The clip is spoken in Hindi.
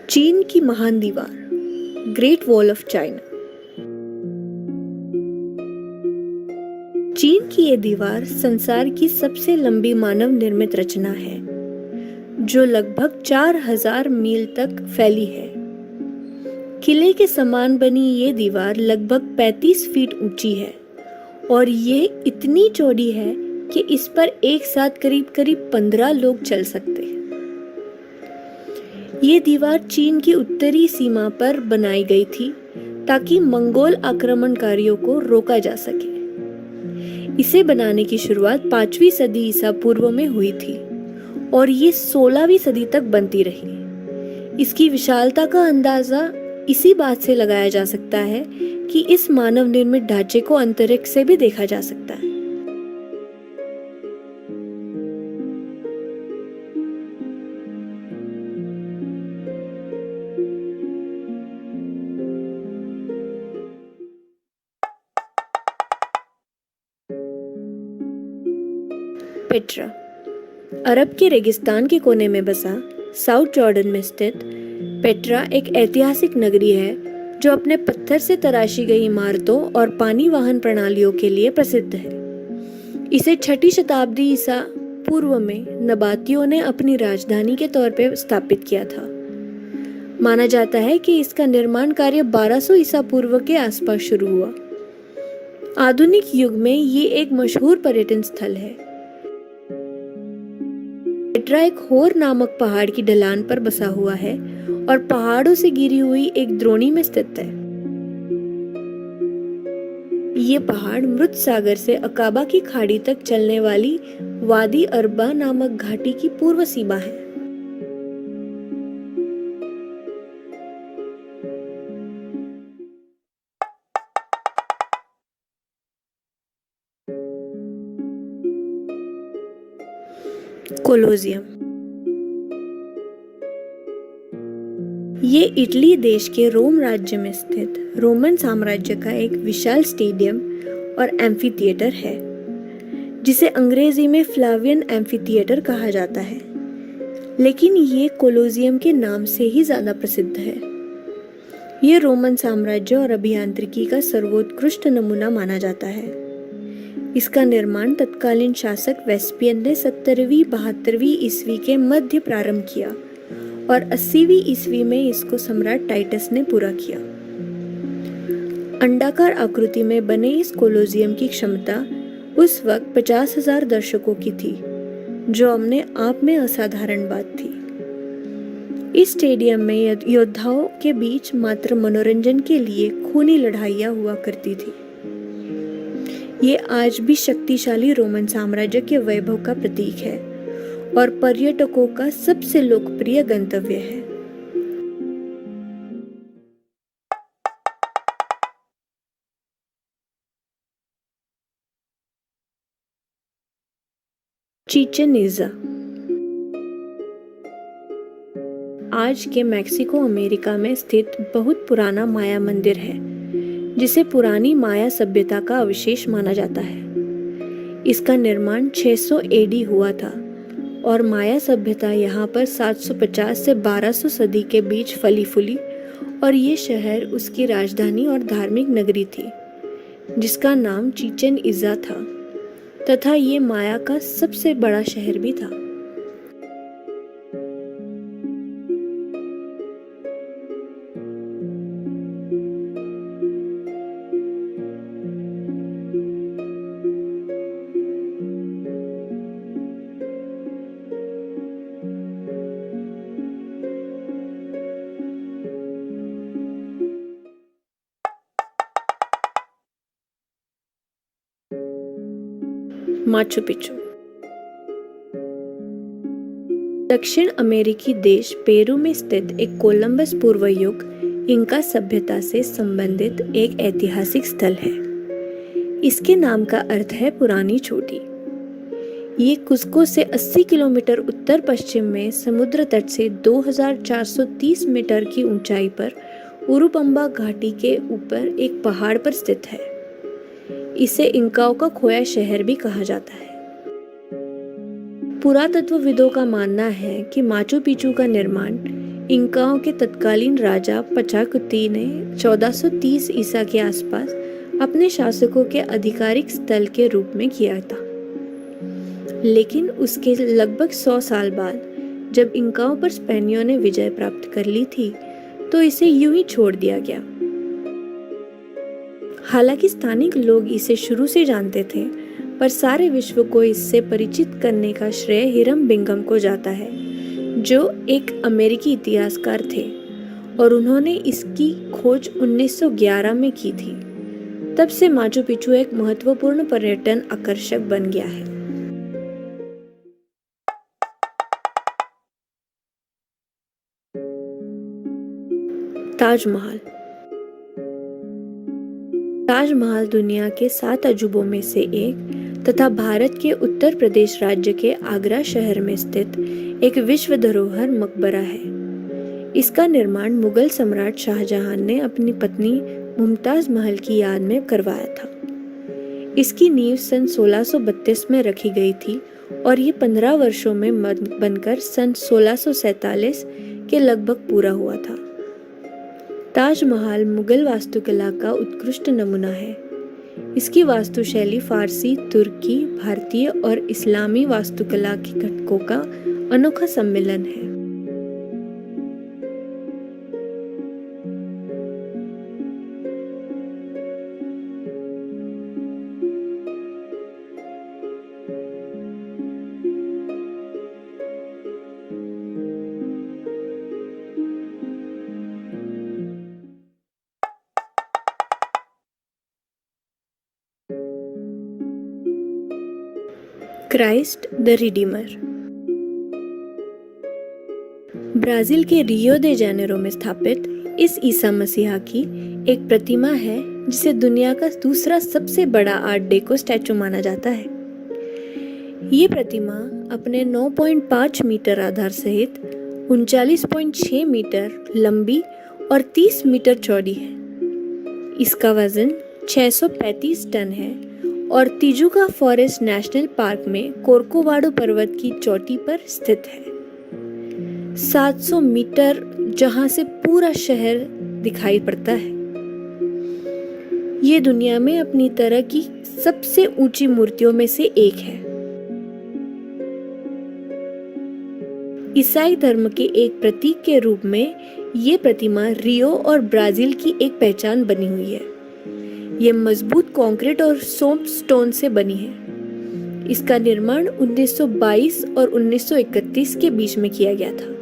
चीन की महान दीवार, ग्रेट वॉल ऑफ चाइना। चीन की ये दीवार संसार की सबसे लंबी मानव निर्मित रचना है, जो लगभग 4000 मील तक फैली है। किले के समान बनी ये दीवार लगभग 35 फीट ऊंची है और ये इतनी चौड़ी है कि इस पर एक साथ करीब 15 लोग चल सकते हैं। ये दीवार चीन की उत्तरी सीमा पर बनाई गई थी ताकि मंगोल आक्रमणकारियों को रोका जा सके। इसे बनाने की शुरुआत 5वीं सदी ईसा पूर्व में हुई थी और ये 16वीं सदी तक बनती रही। इसकी विशालता का अंदाजा इसी बात से लगाया जा सकता है कि इस मानव निर्मित ढांचे को अंतरिक्ष से भी देखा जा सकता है। पेट्रा अरब के रेगिस्तान के कोने में बसा साउथ जॉर्डन में स्थित पेट्रा एक ऐतिहासिक नगरी है जो अपने पत्थर से तराशी गई इमारतों और पानी वाहन प्रणालियों के लिए प्रसिद्ध है। इसे 6ठी शताब्दी ईसा पूर्व में नबातियों ने अपनी राजधानी के तौर पर स्थापित किया था। माना जाता है कि इसका निर्माण कार्य 1200 ईसा पूर्व के आसपास शुरू हुआ। आधुनिक युग में ये एक मशहूर पर्यटन स्थल है। पेट्रा एक होर नामक पहाड़ की ढलान पर बसा हुआ है और पहाड़ों से घिरी हुई एक द्रोणी में स्थित है। ये पहाड़ मृत सागर से अकाबा की खाड़ी तक चलने वाली वादी अरबा नामक घाटी की पूर्व सीमा है। कोलोसियम ये इटली देश के रोम राज्य में स्थित रोमन साम्राज्य का एक विशाल स्टेडियम और एम्फीथिएटर है, जिसे अंग्रेजी में फ्लावियन एम्फीथिएटर कहा जाता है, लेकिन ये कोलोसियम के नाम से ही ज्यादा प्रसिद्ध है। ये रोमन साम्राज्य और अभियांत्रिकी का सर्वोत्कृष्ट नमूना माना जाता है। इसका निर्माण तत्कालीन शासक वेस्पियन ने 70वीं-72वीं ईस्वी के मध्य प्रारंभ किया और 80वीं ईस्वी में इसको सम्राट टाइटस ने पूरा किया। अंडाकार आकृति में बने इस कोलोसियम की क्षमता उस वक्त 50,000 दर्शकों की थी, जो अपने आप में असाधारण बात थी। इस स्टेडियम में योद्धाओं के बीच मात्र मनोरंजन के लिए खूनी लड़ाइयाँ हुआ करती थी। ये आज भी शक्तिशाली रोमन साम्राज्य के वैभव का प्रतीक है और पर्यटकों का सबसे लोकप्रिय गंतव्य है। चिचेन इत्जा आज के मैक्सिको अमेरिका में स्थित बहुत पुराना माया मंदिर है, जिसे पुरानी माया सभ्यता का अवशेष माना जाता है। इसका निर्माण 600 एडी हुआ था और माया सभ्यता यहाँ पर 750 से 1200 सदी के बीच फली फूली और ये शहर उसकी राजधानी और धार्मिक नगरी थी, जिसका नाम चिचेन इत्जा था तथा ये माया का सबसे बड़ा शहर भी था। माचू पिच्चू दक्षिण अमेरिकी देश पेरू में स्थित एक कोलंबस पूर्व युग इंका सभ्यता से संबंधित एक ऐतिहासिक स्थल है। इसके नाम का अर्थ है पुरानी चोटी। ये कुस्को से 80 किलोमीटर उत्तर पश्चिम में समुद्र तट से 2430 मीटर की ऊंचाई पर उरुपंबा घाटी के ऊपर एक पहाड़ पर स्थित है। इसे इंकाओं का खोया शहर भी कहा जाता है। पुरातत्वविदों का मानना है कि माचू पिचू का निर्माण इंकाओं के तत्कालीन राजा पचाकुती ने 1430 ईसा के आसपास अपने शासकों के आधिकारिक स्थल के रूप में किया था। लेकिन उसके लगभग 100 साल बाद जब इंकाओं पर स्पेनियों ने विजय प्राप्त कर ली थी तो इसे यूं ही छोड़ दिया गया। हालांकि स्थानिक लोग इसे शुरू से जानते थे, पर सारे विश्व को इससे परिचित करने का श्रेय हिरम बिंगम को जाता है, जो एक अमेरिकी इतिहासकार थे और उन्होंने इसकी खोज 1911 में की थी। तब से माचू पिचू एक महत्वपूर्ण पर्यटन आकर्षक बन गया है। ताजमहल। ताजमहल दुनिया के 7 अजूबों में से एक तथा भारत के उत्तर प्रदेश राज्य के आगरा शहर में स्थित एक विश्व धरोहर मकबरा है। इसका निर्माण मुगल सम्राट शाहजहां ने अपनी पत्नी मुमताज महल की याद में करवाया था। इसकी नींव सन 1632 में रखी गई थी और ये 15 वर्षों में बनकर सन 1647 के लगभग पूरा हुआ था। ताजमहल मुगल वास्तुकला का उत्कृष्ट नमूना है। इसकी वास्तुशैली फारसी, तुर्की, भारतीय और इस्लामी वास्तुकला के घटकों का अनोखा सम्मिलन है। Christ the Redeemer. ब्राजील के रियो दे जेनेरो में स्थापित इस ईसा मसीहा की एक प्रतिमा है जिसे दुनिया का दूसरा सबसे बड़ा आर्ट डेको स्टैचू माना जाता है। ये प्रतिमा अपने 9.5 मीटर आधार सहित 39.6 मीटर लंबी और 30 मीटर चौड़ी है। इसका वजन 635 टन है और तिजुका फॉरेस्ट नेशनल पार्क में कोर्कोवाडो पर्वत की चोटी पर स्थित है। 700 मीटर जहां से पूरा शहर दिखाई पड़ता है। ये दुनिया में अपनी तरह की सबसे ऊंची मूर्तियों में से एक है। ईसाई धर्म के एक प्रतीक के रूप में ये प्रतिमा रियो और ब्राजील की एक पहचान बनी हुई है। ये मजबूत कंक्रीट और सोप स्टोन से बनी है। इसका निर्माण 1922 और 1931 के बीच में किया गया था।